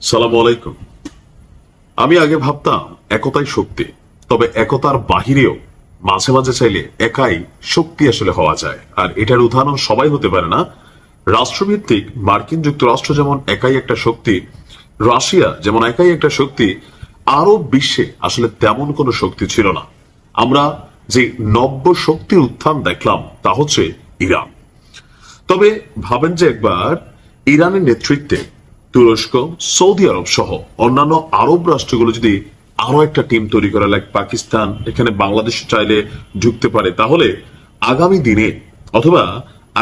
সালাম আলাইকুম। আমি আগে ভাবতাম একতাই শক্তি, তবে একতার বাহিরেও মাঝে মাঝে চাইলে একাই শক্তি আসলে হওয়া যায়। আর এটার উদাহরণ সবাই হতে পারে না। রাষ্ট্রভিত্তিক মার্কিন যুক্তরাষ্ট্র যেমন একাই একটা শক্তি, রাশিয়া যেমন একাই একটা শক্তি, আরব বিশ্বে আসলে তেমন কোনো শক্তি ছিল না। আমরা যে নব্য শক্তির উত্থান দেখলাম তা হচ্ছে ইরান। তবে ভাবেন যে একবার ইরানের নেতৃত্বে তুরস্ক, সৌদি আরব সহ অন্যান্য আরব রাষ্ট্রগুলো যদি আরো একটা টিম তৈরি করে, লাইক পাকিস্তান এখানে বাংলাদেশ চাইলে ঢুকতে পারে, তাহলে আগামী দিনে অথবা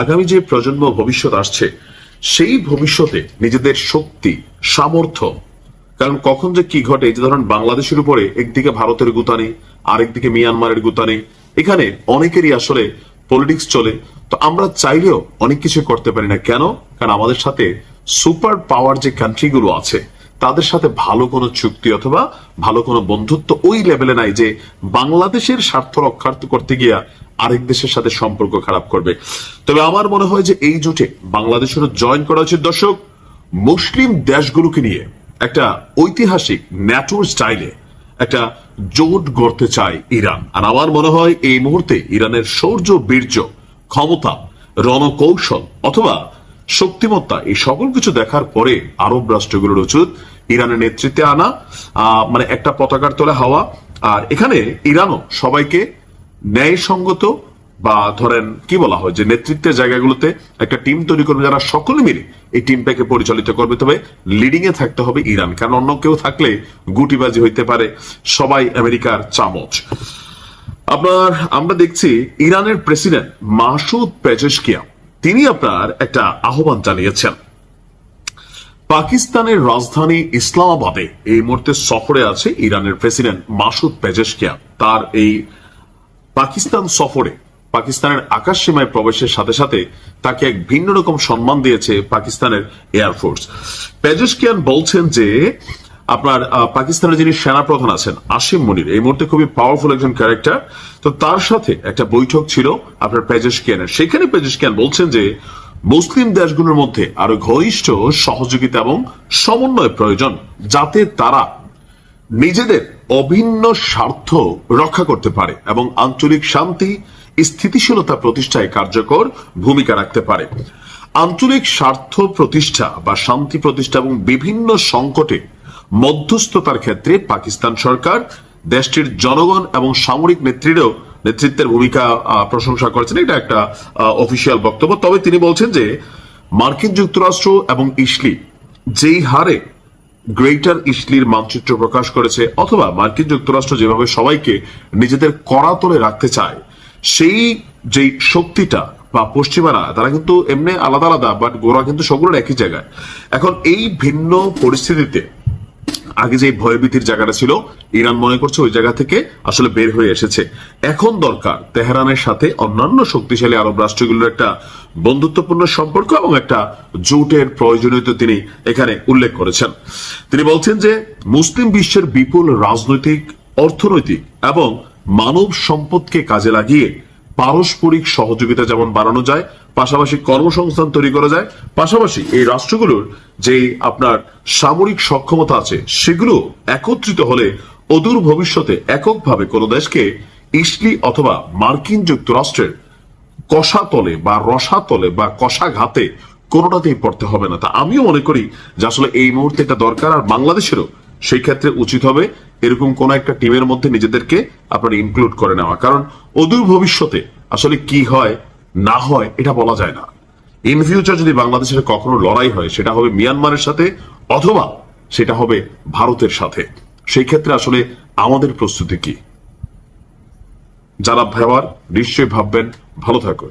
আগামী যে প্রজন্ম ভবিষ্যৎ আসছে সেই ভবিষ্যতে নিজেদের শক্তি সামর্থ্য, কারণ কখন যে কি ঘটে, এই যে ধরেন বাংলাদেশের উপরে একদিকে ভারতের গুতানি, আরেকদিকে মিয়ানমারের গুতানি, এখানে অনেকেরই আসলে পলিটিক্স চলে। তো আমরা চাইলেও অনেক কিছু করতে পারি না। কেন? কারণ আমাদের সাথে সুপার পাওয়ার যে কান্ট্রিগুলো আছে তাদের সাথে ভালো কোনো চুক্তি অথবা ভালো কোনো বন্ধুত্ব ওই লেভেলে নাই যে বাংলাদেশের স্বার্থ রক্ষা করতে গিয়া আরেক দেশের সাথে সম্পর্ক খারাপ করবে। তবে আমার মনে হয় যে এই জোটে বাংলাদেশেরও জয়েন করা উচিত। দর্শক, মুসলিম দেশগুলোকে নিয়ে একটা ঐতিহাসিক ন্যাটোর স্টাইলে একটা জোট গড়তে চায় ইরান। আর আমার মনে হয় এই মুহূর্তে ইরানের শৌর্য, বীর্য, ক্ষমতা, রণকৌশল অথবা শক্তিমত্তা, এই সকল কিছু দেখার পরে আরব রাষ্ট্রগুলোর উচিত ইরানের নেতৃত্বে আনা, মানে একটা পতাকার তলে হওয়া। আর এখানে ইরানও সবাইকে ন্যায়সঙ্গত বা ধরেন কি বলা হয় যে নেতৃত্বের জায়গাগুলোতে একটা টিম তৈরি করবে যারা সকলে মিলে এই টিমটাকে পরিচালিত করবে। তবে লিডিং এ থাকতে হবে ইরান, কারণ অন্য কেউ থাকলে গুটিবাজি হইতে পারে, সবাই আমেরিকার চামচ। আমরা দেখছি ইরানের প্রেসিডেন্ট মাসুদ পেজেশকিয়ান তিনি আপনার একটা আহ্বান জানিয়েছেন। পাকিস্তানের রাজধানী ইসলামাবাদে এই মুহূর্তে সফরে আছে ইরানের প্রেসিডেন্ট মাসুদ পেজেশকিয়ান। তার এই পাকিস্তান সফরে পাকিস্তানের আকাশ সীমায় প্রবেশের সাথে সাথে তাকে এক ভিন্ন রকম সম্মান দিয়েছে পাকিস্তানের এয়ারফোর্স। পেজেশকিয়ান বলছেন যে আপনার পাকিস্তানের যিনি সেনাপ্রধান আছেন আসিম মনির, এই মুহূর্তে খুবই পাওয়ারফুল একজন ক্যারেক্টার। তো তার সাথে একটা বৈঠক ছিল আপনার পেজেশকিয়ানের। সেখানে পেজেশকিয়ান বলছেন যে মুসলিম দেশগুলোর মধ্যে আরো ঘনিষ্ঠ সহযোগিতা এবং সমন্বয় প্রয়োজন, যাতে তারা নিজেদের অভিন্ন স্বার্থ রক্ষা করতে পারে এবং আঞ্চলিক শান্তি স্থিতিশীলতা প্রতিষ্ঠায় কার্যকর ভূমিকা রাখতে পারে। আঞ্চলিক স্বার্থ প্রতিষ্ঠা বা শান্তি প্রতিষ্ঠা এবং বিভিন্ন সংকটে মধ্যস্থতার ক্ষেত্রে পাকিস্তান সরকার দেশটির জনগণ এবং সামরিক নেতৃত্বের ভূমিকা প্রশংসা করেছেন। এটা একটা অফিসিয়াল বক্তব্য। তবে তিনি বলছেন যে মার্কিন যুক্তরাষ্ট্র এবং ইসলি যেই হারে গ্রেটার ইসলির মানচিত্র প্রকাশ করেছে, অথবা মার্কিন যুক্তরাষ্ট্র যেভাবে সবাইকে নিজেদের করাতলে রাখতে চায়, সেই যে শক্তিটা বা পশ্চিমারা তারা কিন্তু এমনি আলাদা আলাদা, বাট গোড়া কিন্তু সবগুলো একই জায়গায়। এখন এই ভিন্ন পরিস্থিতিতে আগে যে ভয়ভীতির জায়গাটা ছিল, ইরান মনে করছে ওই জায়গা থেকে আসলে বের হয়ে এসেছে। এখন দরকার তেহরানের সাথে অন্যান্য শক্তিশালী আরব রাষ্ট্রগুলোর একটা বন্ধুত্বপূর্ণ সম্পর্ক এবং একটা জোটের প্রয়োজনীয়তা তিনি এখানে উল্লেখ করেছেন। তিনি বলছেন যে মুসলিম বিশ্বের বিপুল রাজনৈতিক, অর্থনৈতিক এবং মানব সম্পদকে কাজে লাগিয়ে পারস্পরিক সহযোগিতা যেমন বাড়ানো যায়, পাশাপাশি কর্মসংস্থান তৈরি করা যায়, পাশাপাশি এই রাষ্ট্রগুলোর যে আপনার সামরিক সক্ষমতা আছে সেগুলো একত্রিত হলে অদূর ভবিষ্যতে এককভাবে কোনো দেশকে ইসলি অথবা মার্কিন যুক্তরাষ্ট্রের কষাতলে বা রসাতলে বা কষাঘাতে কোনোটাতেই পড়তে হবে না। তা আমিও মনে করি যে আসলে এই মুহূর্তে এটা দরকার। আর বাংলাদেশেরও সেই ক্ষেত্রে উচিত হবে এরকম কোন একটা টিমের মধ্যে নিজেদেরকে আপনার ইনক্লুড করে নেওয়া, কারণ অদূর ভবিষ্যতে আসলে কি হয় না হয় এটা বলা যায় না। ইন ফিউচার যদি বাংলাদেশের কখনো লড়াই হয়, সেটা হবে মিয়ানমারের সাথে অথবা সেটা হবে ভারতের সাথে। সেই ক্ষেত্রে আসলে আমাদের প্রস্তুতি কি? যারা ভাবার নিশ্চয়ই ভাববেন। ভালো থাকুন।